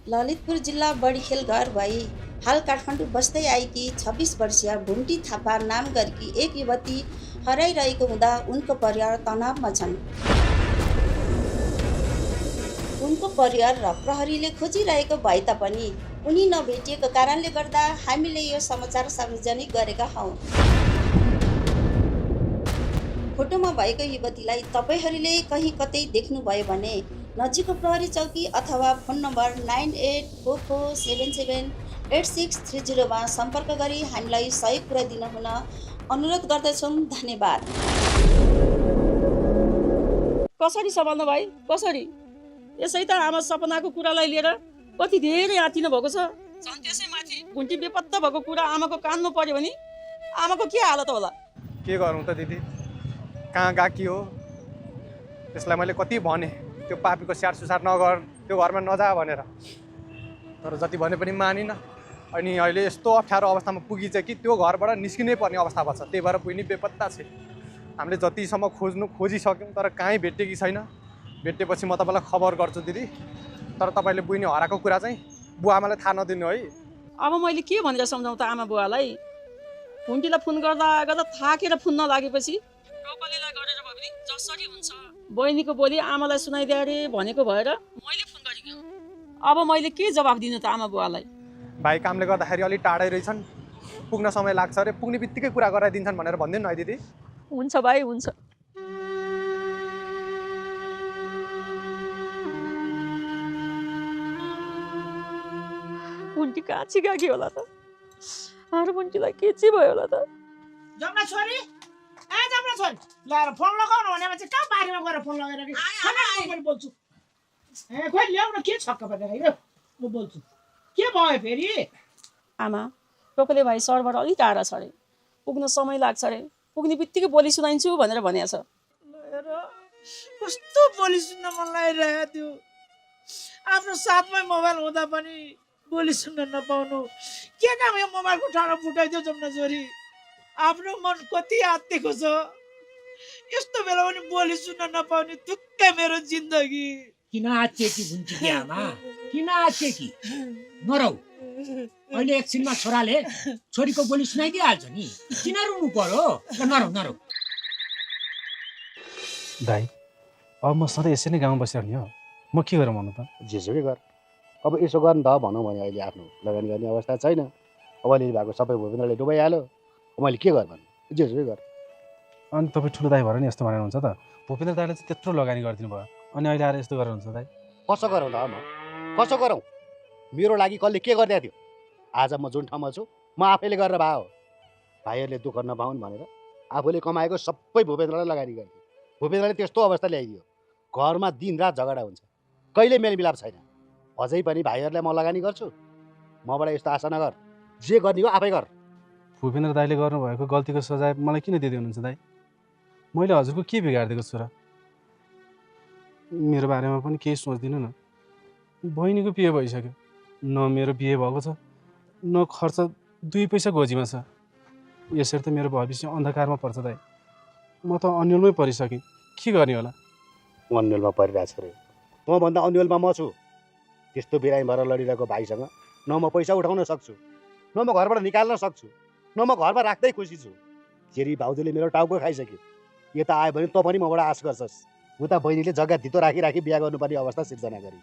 ललितपुर जिल्ला बडीखेल घर भई हाल काठमाडौँ बस्दै आएकी 26 वर्षीय भुन्टी थापा नाम गरेकी एक युवती हराइरहेको हुँदा उनको परिवार तनावमा छन्। उनको परिवार र प्रहरीले खोजिरहेको भए तापनि उनी नभेटिएको कारणले गर्दा हामीले यो समाचार सार्वजनिक गरेका हौँ। फोटोमा भएको युवतीलाई तपाईँहरूले कहीँ कतै देख्नुभयो भने नजिकको प्रहरी चौकी अथवा फोन नम्बर 9844778630 मा सम्पर्क गरी हामीलाई सहयोग पुर्याइदिन हुन अनुरोध गर्दछौँ। धन्यवाद। कसरी सम्हाल्नु भाइ, कसरी? यसै त आमा सपनाको कुरालाई लिएर कति धेरै आँटिनु भएको छ। झन् त्यसै माथि घुन्टी बेपत्ता भएको कुरा आमाको कानमा पर्यो भने आमाको के हालत होला? के गरौँ त दिदी, कहाँ गएकी हो? त्यसलाई मैले कति भने त्यो पापीको स्याहार सुसार नगर, त्यो घरमा नजा भनेर, तर जति भने पनि मानिन। अनि अहिले यस्तो अप्ठ्यारो अवस्थामा पुगिन्छ कि त्यो घरबाट निस्किनै पर्ने अवस्था भएको छ। त्यही भएर पुग्ने बेपत्ता छ। हामीले जतिसम्म खोजिसक्यौँ तर कहीँ भेटेकी छैन। भेटेपछि म तपाईँलाई खबर गर्छु दिदी। तर तपाईँले बुझ्ने हराएको कुरा चाहिँ बुवा आमालाई थाहा नदिनु है। अब मैले के भनेर सम्झाउँ त आमा बुवालाई? घुन्टीलाई फोन गर्दा गर्दा थाकेर फोन नलागेपछि टोकलीलाई गरेर भयो भने जसरी हुन्छ। बहिनीको बोली आमालाई सुनाइदिए अरे भनेको भएर मैले फोन गरेको। अब मैले के जवाफ दिनु त आमा बुवालाई? भाइ कामले गर्दाखेरि अलिक टाढै रहेछन्, पुग्न समय लाग्छ अरे, पुग्ने बित्तिकै कुरा गराइदिन्छन् भनेर भनिदिनु न है दिदी। हुन्छ भाइ, हुन्छ। घुन्टी कहाँ छिगाकी होला त? अरू घुन्टीलाई के चाहिँ भयो होला त? जम्ना छोरी, जम्ना छोरी, ल्याएर फोन लगाउनु भनेपछि कहाँ बारीमा गएर फोन लगाएर कि बोल्छु। खोइ ल्याउ न, के छक्क परेर म बोल्छु। के भयो फेरि? आमा, टोकले भाइ सरबाट अलिक टाढा छ अरे, पुग्न समय लाग्छ अरे, पुग्ने बित्तिकै बोली सुनाइन्छु भनेर भनेको छ। कस्तो बोली सुन्न मन लागिरहेको थियो। आफ्नो साथमै मोबाइल हुँदा पनि बोली सुन्न नपाउनु, के काम यो मोबाइलको ठाडो फुटाइदियो जम्ना छोरी। आफ्नो मन कति आत्तिएको छ, यस्तो बेला पनि बोली सुन्न नपाउने दुःख मेरो जिन्दगी। किन आत्तिए कि भुन्टी कि आमा, किन आत्तिए कि? नरौ, अहिले एकछिनमा छोराले छोरीको बोली सुनाइदिइहाल्छ नि, किन रुनु पर्यो? नरौ नरौ। दाइ, अब म सधैँ यसै नै गाउँमा बसिरहने हो, म के गरौँ भन्नु त? जेसुकै गर। अब यसो गर्नु त भनौँ भने अहिले आफ्नो लगानी गर्ने अवस्था छैन। अब अलिअलि भएको सबै भूपेन्द्रले डुबाइहाल्यो। मैले के गर्नु? जेसुकै गर। अनि तपाईँ ठुलो दाइ भएर नि यस्तो भनेर हुन्छ त? भूपेन्द्र दाइले चाहिँ त्यत्रो लगानी गरिदिनु भयो, अनि अहिले आएर यस्तो गरेर हुन्छ दाइ? कसो गरौँ त? कसो गरौँ? मेरो लागि कसले के गरिदिएको थियो? आज म जुन ठाउँमा छु म आफैले गरेर भए हो। भाइहरूले दुःख नपाउन् भनेर आफूले कमाएको सबै भूपेन्द्रलाई लगानी गरिदियो। भूपेन्द्रले त्यस्तो अवस्था ल्याइदियो, घरमा दिनरात झगडा हुन्छ, कहिले मेलमिलाप छैन। अझै पनि भाइहरूलाई म लगानी गर्छु, मबाट यस्तो आशा नगर। जे गर्ने हो आफै गर। भूपेन्द्र दाइले गर्नुभएको गल्तीको सजाय मलाई किन दिँदै हुनुहुन्छ दाइ? मैले हजुरको के बिगारिदिएको छु र? मेरो बारेमा पनि केही सोचिदिनु न। बहिनीको बिहे भइसक्यो, न मेरो बिहे भएको छ, न खर्च 2 पैसा गोजीमा छ। यसरी त मेरो भविष्य अन्धकारमा पर्छ दाइ। म त अन्यलमै परिसकेँ, के गर्ने होला? अन्यलमा परिरहेको छु रे। तँभन्दा अन्यलमा म छु। त्यस्तो बिरामी भएर लडिरहेको भाइसँग न म पैसा उठाउन सक्छु, न म घरबाट निकाल्न सक्छु, न म घरमा राख्दै खुसी छु। जेरी भाउजूले मेरो टाउको खाइसक्यो। यता आयो भने तँ पनि मबाट आश गर्छस्। उता बहिनीले जग्गा धितो राखी बिहा गर्नुपर्ने अवस्था सिर्जना गरी।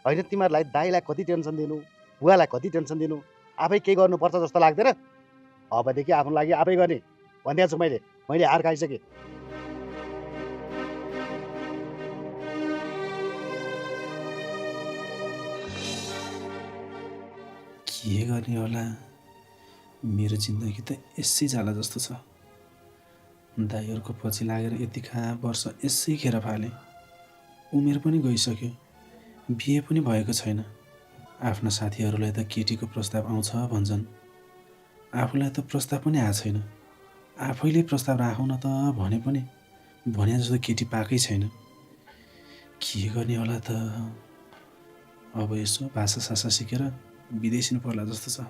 होइन तिमीहरूलाई दाइलाई कति टेन्सन दिनु, बुवालाई कति टेन्सन दिनु, आफै केही गर्नुपर्छ जस्तो लाग्दैन? अबदेखि आफ्नो लागि आफै गर्ने भनिदिएको छु मैले हार खाइसकेँ। के गर्ने होला? मेरो जिन्दगी त यसै जाला जस्तो छ। दाइहरूको पछि लागेर यतिका वर्ष यसै खेर फालेँ। उमेर पनि गइसक्यो, बिहे पनि भएको छैन। आफ्ना साथीहरूलाई त केटीको प्रस्ताव आउँछ भन्छन्, आफूलाई त प्रस्ताव पनि आएको छैन। आफैले प्रस्ताव राखौँ न त भने पनि भने जस्तो केटी पाएकै छैन। के गर्ने होला त? अब यसो भाषा सासा सिकेर विदेशिनु पर्ला जस्तो छ।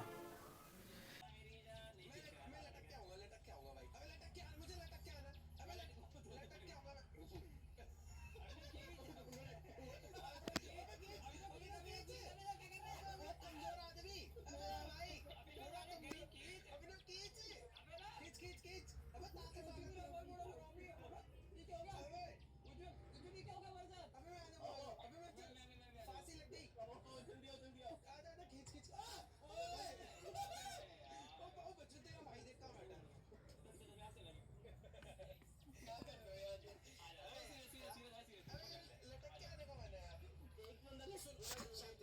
Sunshine.